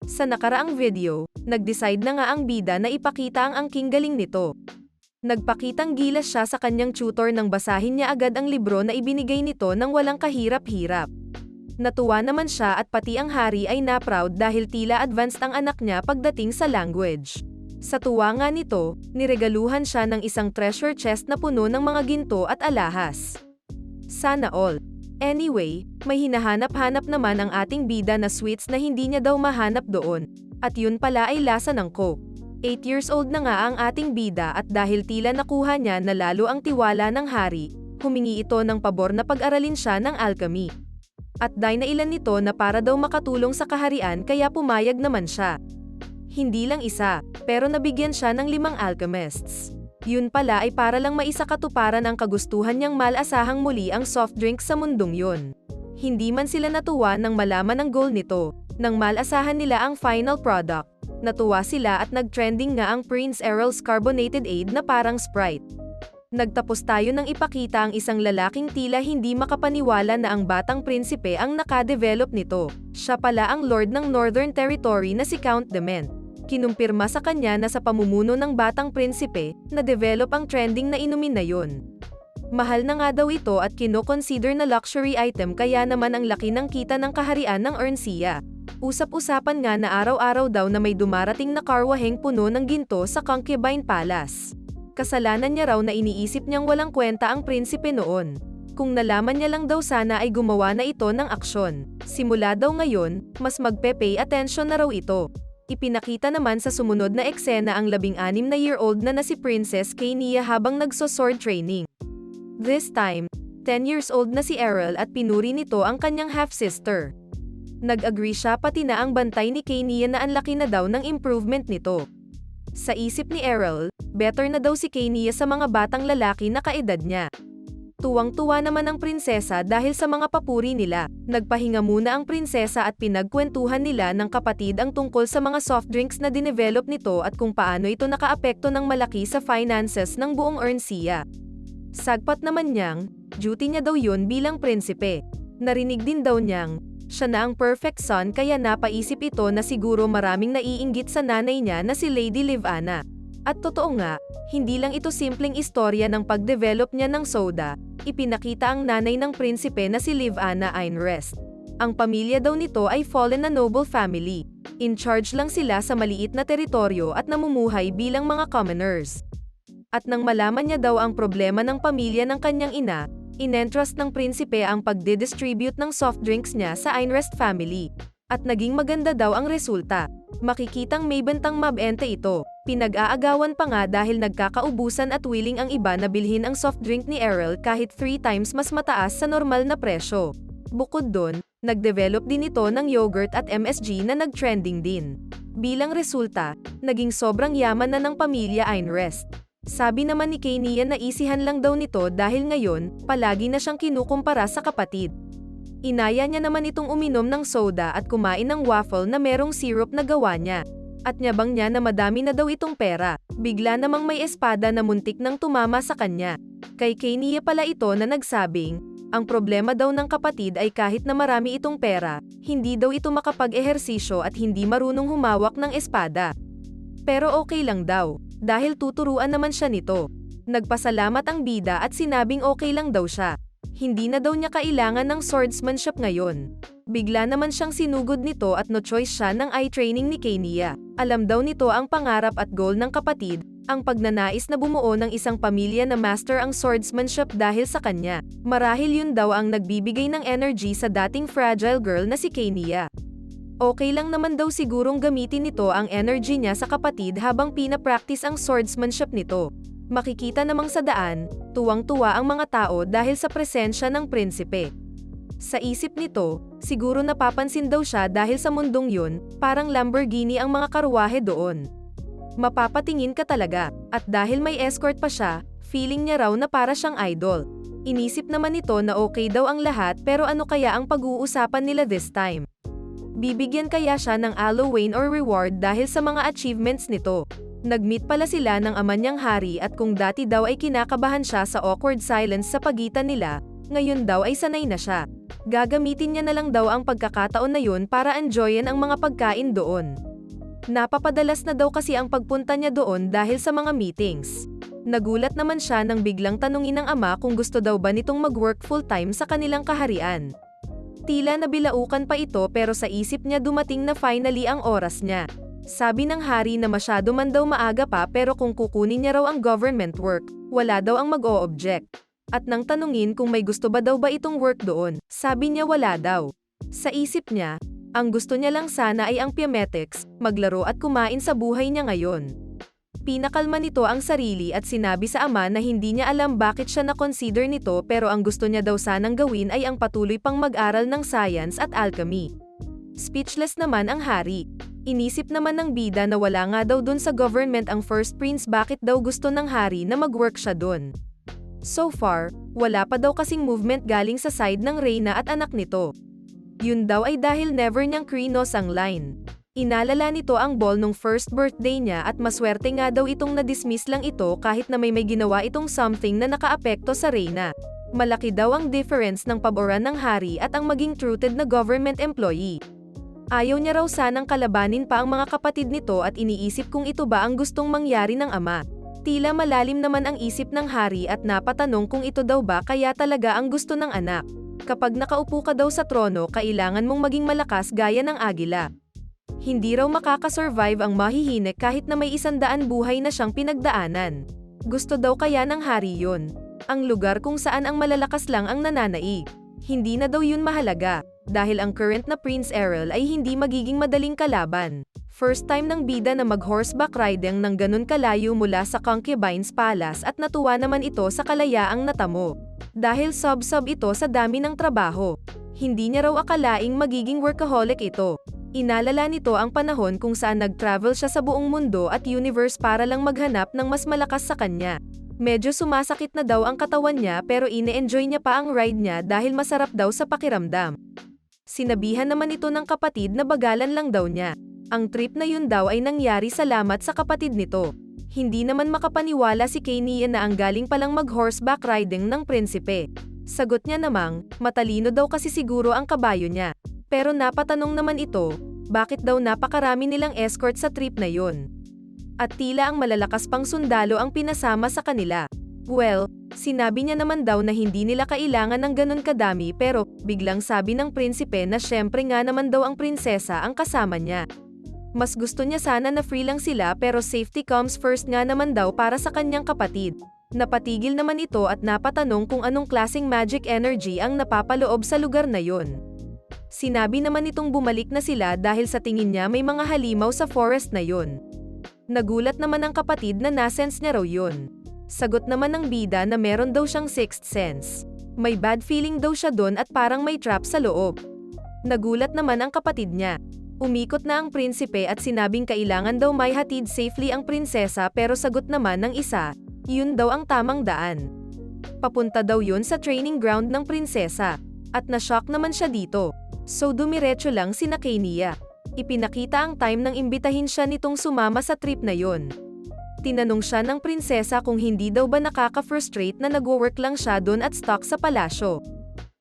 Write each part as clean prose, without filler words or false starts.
Sa nakaraang video, nag-decide na nga ang bida na ipakita ang angking galing nito. Nagpakitang gilas siya sa kanyang tutor nang basahin niya agad ang libro na ibinigay nito nang walang kahirap-hirap. Natuwa naman siya at pati ang hari ay na-proud dahil tila advanced ang anak niya pagdating sa language. Sa tuwa nga nito, niregaluhan siya ng isang treasure chest na puno ng mga ginto at alahas. Sana all. Anyway, may hinahanap-hanap naman ang ating bida na sweets na hindi niya daw mahanap doon. At yun pala ay lasa ng Coke. 8 years old na nga ang ating bida at dahil tila nakuha niya na lalo ang tiwala ng hari, humingi ito ng pabor na pag-aralin siya ng alchemy. At dainailan nito na para daw makatulong sa kaharian kaya pumayag naman siya. Hindi lang isa, pero nabigyan siya ng 5 alchemists. Yun pala ay para lang maisakatuparan ang kagustuhan niyang malasahang muli ang soft drink sa mundong yun. Hindi man sila natuwa nang malaman ang goal nito, nang malasahan nila ang final product. Natuwa sila at nag-trending nga ang Prince Errol's Carbonated Aid na parang Sprite. Nagtapos tayo nang ipakita ang isang lalaking tila hindi makapaniwala na ang batang prinsipe ang nakadevelop nito. Siya pala ang Lord ng Northern Territory na si Count Dement. Kinumpirma sa kanya na sa pamumuno ng batang prinsipe, na-develop ang trending na inumin na yun. Mahal na nga daw ito at kino-consider na luxury item kaya naman ang laki ng kita ng kaharian ng Ernsea. Usap-usapan nga na araw-araw daw na may dumarating na karwaheng puno ng ginto sa Concubine Palace. Kasalanan niya raw na iniisip niyang walang kwenta ang prinsipe noon. Kung nalaman niya lang daw sana ay gumawa na ito ng aksyon. Simula daw ngayon, mas magpe-pay attention na raw ito. Ipinakita naman sa sumunod na eksena ang 16-na-year-old na si Princess Kania habang nagso-sword training. This time, 10 years old na si Errol at pinuri nito ang kanyang half-sister. Nag-agree siya pati na ang bantay ni Kania na ang laki na daw ng improvement nito. Sa isip ni Errol, better na daw si Kania sa mga batang lalaki na kaedad niya. Tuwang-tuwa naman ang prinsesa dahil sa mga papuri nila. Nagpahinga muna ang prinsesa at pinagkwentuhan nila ng kapatid ang tungkol sa mga soft drinks na dinevelop nito at kung paano ito nakaapekto ng malaki sa finances ng buong Ernsea. Sagpat naman niyang, duty niya daw yun bilang prinsipe. Narinig din daw niyang, siya na ang perfect son kaya napaisip ito na siguro maraming naiinggit sa nanay niya na si Lady Livana. At totoo nga, hindi lang ito simpleng istorya ng pag-develop niya ng soda, ipinakita ang nanay ng prinsipe na si Livana Einrest. Ang pamilya daw nito ay fallen na noble family. In charge lang sila sa maliit na teritoryo at namumuhay bilang mga commoners. At nang malaman niya daw ang problema ng pamilya ng kanyang ina, inentrust ng prinsipe ang pagdidistribute ng soft drinks niya sa Einrest family. At naging maganda daw ang resulta. Makikitang may bentang mabente ito. Pinag-aagawan pa nga dahil nagkakaubusan at willing ang iba na bilhin ang soft drink ni Errol kahit 3 times mas mataas sa normal na presyo. Bukod doon, nag-develop din ito ng yogurt at MSG na nag-trending din. Bilang resulta, naging sobrang yaman na ng pamilya Einrest. Sabi naman ni Kania na isihan lang daw nito dahil ngayon, palagi na siyang kinukumpara sa kapatid. Inaya niya naman itong uminom ng soda at kumain ng waffle na merong syrup na gawa niya. At nyabang niya na madami na daw itong pera. Bigla namang may espada na muntik nang tumama sa kanya. Kay Kania pala ito na nagsabing, ang problema daw ng kapatid ay kahit na marami itong pera, hindi daw ito makapag-ehersisyo at hindi marunong humawak ng espada. Pero okay lang daw, dahil tuturuan naman siya nito. Nagpasalamat ang bida at sinabing okay lang daw siya. Hindi na daw niya kailangan ng swordsmanship ngayon. Bigla naman siyang sinugod nito at no choice siya ng eye training ni Kania. Alam daw nito ang pangarap at goal ng kapatid, ang pagnanais na bumuo ng isang pamilya na master ang swordsmanship dahil sa kanya. Marahil yun daw ang nagbibigay ng energy sa dating fragile girl na si Kania. Okay lang naman daw sigurong gamitin nito ang energy niya sa kapatid habang pinapractice ang swordsmanship nito. Makikita namang sa daan, tuwang-tuwa ang mga tao dahil sa presensya ng prinsipe. Sa isip nito, siguro napapansin daw siya dahil sa mundong yun, parang Lamborghini ang mga karwahe doon. Mapapatingin ka talaga, at dahil may escort pa siya, feeling niya raw na para siyang idol. Inisip naman nito na okay daw ang lahat pero ano kaya ang pag-uusapan nila this time? Bibigyan kaya siya ng Halloween or reward dahil sa mga achievements nito? Nag-meet pala sila ng ama niyang hari at kung dati daw ay kinakabahan siya sa awkward silence sa pagitan nila, ngayon daw ay sanay na siya. Gagamitin niya na lang daw ang pagkakataon na yun para enjoyin ang mga pagkain doon. Napapadalas na daw kasi ang pagpunta niya doon dahil sa mga meetings. Nagulat naman siya nang biglang tanungin ng ama kung gusto daw ba nitong mag-work full-time sa kanilang kaharian. Tila nabilaukan pa ito pero sa isip niya dumating na finally ang oras niya. Sabi ng hari na masyado man daw maaga pa pero kung kukunin niya raw ang government work, wala daw ang mag-o-object. At nang tanungin kung may gusto ba daw ba itong work doon, sabi niya wala daw. Sa isip niya, ang gusto niya lang sana ay ang piametics, maglaro at kumain sa buhay niya ngayon. Pinakalma nito ang sarili at sinabi sa ama na hindi niya alam bakit siya na-consider nito pero ang gusto niya daw sanang gawin ay ang patuloy pang mag-aral ng science at alchemy. Speechless naman ang hari. Inisip naman ng bida na wala nga daw dun sa government ang first prince bakit daw gusto ng hari na mag-work siya dun. So far, wala pa daw kasing movement galing sa side ng Reyna at anak nito. Yun daw ay dahil never niyang krinos ang line. Inalala nito ang ball nung first birthday niya at maswerte nga daw itong na-dismiss lang ito kahit na may ginawa itong something na nakaapekto sa Reyna. Malaki daw ang difference ng paboran ng hari at ang maging trusted na government employee. Ayaw niya raw sanang kalabanin pa ang mga kapatid nito at iniisip kung ito ba ang gustong mangyari ng ama. Tila malalim naman ang isip ng hari at napatanong kung ito daw ba kaya talaga ang gusto ng anak. Kapag nakaupo ka daw sa trono, kailangan mong maging malakas gaya ng agila. Hindi raw makakasurvive ang mahihinek kahit na may 100 buhay na siyang pinagdaanan. Gusto daw kaya ng hari yun. Ang lugar kung saan ang malalakas lang ang nananaig. Hindi na daw yun mahalaga, dahil ang current na Prince Errol ay hindi magiging madaling kalaban. First time ng bida na mag-horseback riding ng ganun kalayo mula sa Concubine's Palace at natuwa naman ito sa kalayaang natamo. Dahil sub-sub ito sa dami ng trabaho. Hindi niya raw akalaing magiging workaholic ito. Inalala nito ang panahon kung saan nag-travel siya sa buong mundo at universe para lang maghanap ng mas malakas sa kanya. Medyo sumasakit na daw ang katawan niya pero ine-enjoy niya pa ang ride niya dahil masarap daw sa pakiramdam. Sinabihan naman ito ng kapatid na bagalan lang daw niya. Ang trip na yun daw ay nangyari salamat sa kapatid nito. Hindi naman makapaniwala si Kania na ang galing palang mag-horseback riding ng prinsipe. Sagot niya namang, matalino daw kasi siguro ang kabayo niya. Pero napatanong naman ito, bakit daw napakarami nilang escort sa trip na yun? At tila ang malalakas pang sundalo ang pinasama sa kanila. Well, sinabi niya naman daw na hindi nila kailangan ng ganun kadami pero biglang sabi ng prinsipe na syempre nga naman daw ang prinsesa ang kasama niya. Mas gusto niya sana na free lang sila pero safety comes first nga naman daw para sa kanyang kapatid. Napatigil naman ito at napatanong kung anong klaseng magic energy ang napapaloob sa lugar na yun. Sinabi naman itong bumalik na sila dahil sa tingin niya may mga halimaw sa forest na yun. Nagulat naman ang kapatid na nasense niya raw yun. Sagot naman ng bida na meron daw siyang sixth sense. May bad feeling daw siya doon at parang may trap sa loob. Nagulat naman ang kapatid niya. Umikot na ang prinsipe at sinabing kailangan daw may hatid safely ang prinsesa pero sagot naman ng isa, yun daw ang tamang daan. Papunta daw yun sa training ground ng prinsesa. At na-shock naman siya dito. So dumiretso lang sina Kania. Ipinakita ang time nang imbitahin siya nitong sumama sa trip na yon. Tinanong siya ng prinsesa kung hindi daw ba nakaka-frustrate na nagwo-work lang siya doon at stuck sa palasyo.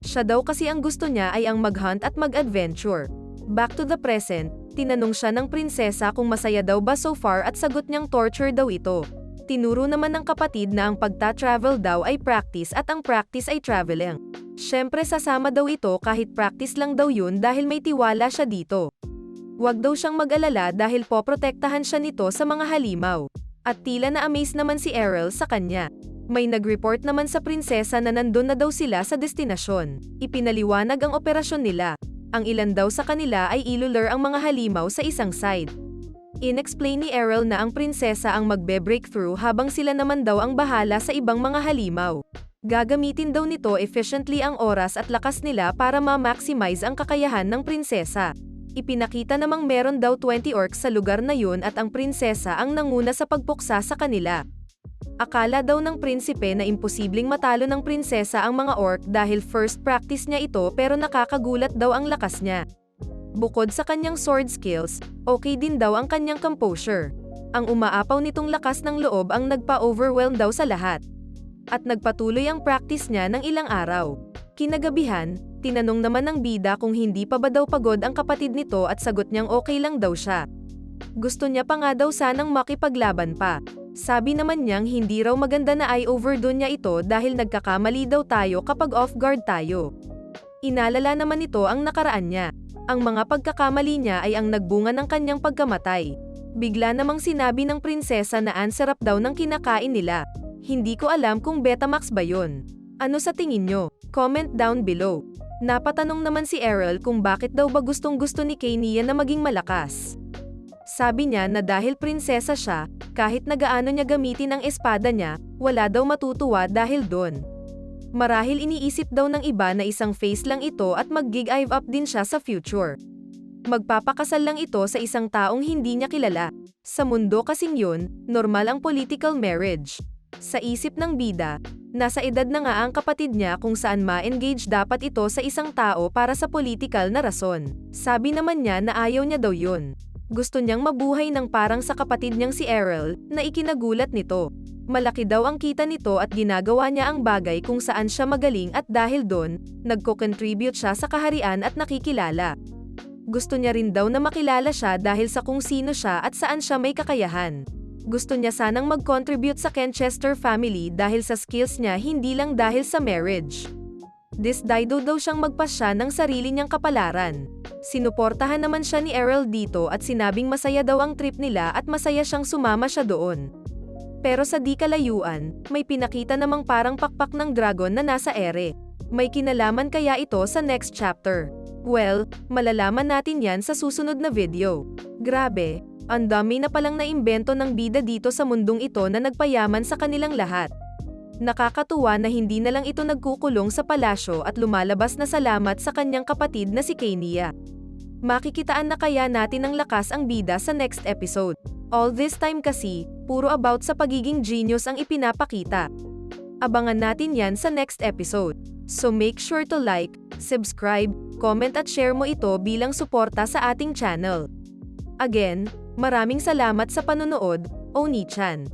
Siya daw kasi ang gusto niya ay ang mag-hunt at mag-adventure. Back to the present, tinanong siya ng prinsesa kung masaya daw ba so far at sagot niyang torture daw ito. Tinuro naman ng kapatid na ang pagta-travel daw ay practice at ang practice ay traveling. Syempre sasama daw ito kahit practice lang daw yun dahil may tiwala siya dito. Huwag daw siyang mag-alala dahil poprotektahan siya nito sa mga halimaw. At tila na-amaze naman si Errol sa kanya. May nag-report naman sa prinsesa na nandun na daw sila sa destinasyon. Ipinaliwanag ang operasyon nila. Ang ilan daw sa kanila ay ilulure ang mga halimaw sa isang side. In-explain ni Errol na ang prinsesa ang magbe-breakthrough habang sila naman daw ang bahala sa ibang mga halimaw. Gagamitin daw nito efficiently ang oras at lakas nila para ma-maximize ang kakayahan ng prinsesa. Ipinakita namang meron daw 20 orcs sa lugar na yun at ang prinsesa ang nanguna sa pagpuksa sa kanila. Akala daw ng prinsipe na imposibleng matalo ng prinsesa ang mga orc dahil first practice niya ito pero nakakagulat daw ang lakas niya. Bukod sa kanyang sword skills, okay din daw ang kanyang composure. Ang umaapaw nitong lakas ng loob ang nagpa-overwhelm daw sa lahat. At nagpatuloy ang practice niya ng ilang araw. Kinagabihan, Tinanong naman ng bida kung hindi pa ba daw pagod ang kapatid nito at sagot niyang okay lang daw siya. Gusto niya pa nga daw sanang makipaglaban pa. Sabi naman niyang hindi raw maganda na i-overdo niya ito dahil nagkakamali daw tayo kapag off guard tayo. Inalala naman nito ang nakaraan niya. Ang mga pagkakamali niya ay ang nagbunga ng kanyang pagkamatay. Bigla namang sinabi ng prinsesa na ang sarap daw ng kinakain nila. Hindi ko alam kung Betamax ba yun. Ano sa tingin nyo? Comment down below. Napatanong naman si Errol kung bakit daw ba gustong-gusto ni Kenya na maging malakas. Sabi niya na dahil prinsesa siya, kahit na gaano niya gamitin ang espada niya, wala daw matutuwa dahil doon. Marahil iniisip daw ng iba na isang face lang ito at mag-give up din siya sa future. Magpapakasal lang ito sa isang taong hindi niya kilala. Sa mundo kasing yun, normal ang political marriage. Sa isip ng bida, nasa edad na nga ang kapatid niya kung saan ma-engage dapat ito sa isang tao para sa political na rason. Sabi naman niya na ayaw niya daw yun. Gusto niyang mabuhay ng parang sa kapatid niyang si Errol, na ikinagulat nito. Malaki daw ang kita nito at ginagawa niya ang bagay kung saan siya magaling at dahil doon, nagko-contribute siya sa kaharian at nakikilala. Gusto niya rin daw na makilala siya dahil sa kung sino siya at saan siya may kakayahan. Gusto niya sanang mag-contribute sa Kenchester family dahil sa skills niya hindi lang dahil sa marriage. Disdaido daw siyang magpasya ng sarili niyang kapalaran. Sinuportahan naman siya ni Errol dito at sinabing masaya daw ang trip nila at masaya siyang sumama siya doon. Pero sa di kalayuan, may pinakita namang parang pakpak ng dragon na nasa ere. May kinalaman kaya ito sa next chapter? Well, malalaman natin yan sa susunod na video. Grabe, ang dami na palang naimbento ng bida dito sa mundong ito na nagpayaman sa kanilang lahat. Nakakatuwa na hindi na lang ito nagkukulong sa palasyo at lumalabas na salamat sa kanyang kapatid na si Kenya. Makikitaan na kaya natin ng lakas ang bida sa next episode. All this time kasi, puro about sa pagiging genius ang ipinapakita. Abangan natin yan sa next episode. So make sure to like, subscribe, comment at share mo ito bilang suporta sa ating channel. Again, maraming salamat sa panonood, Oni-chan.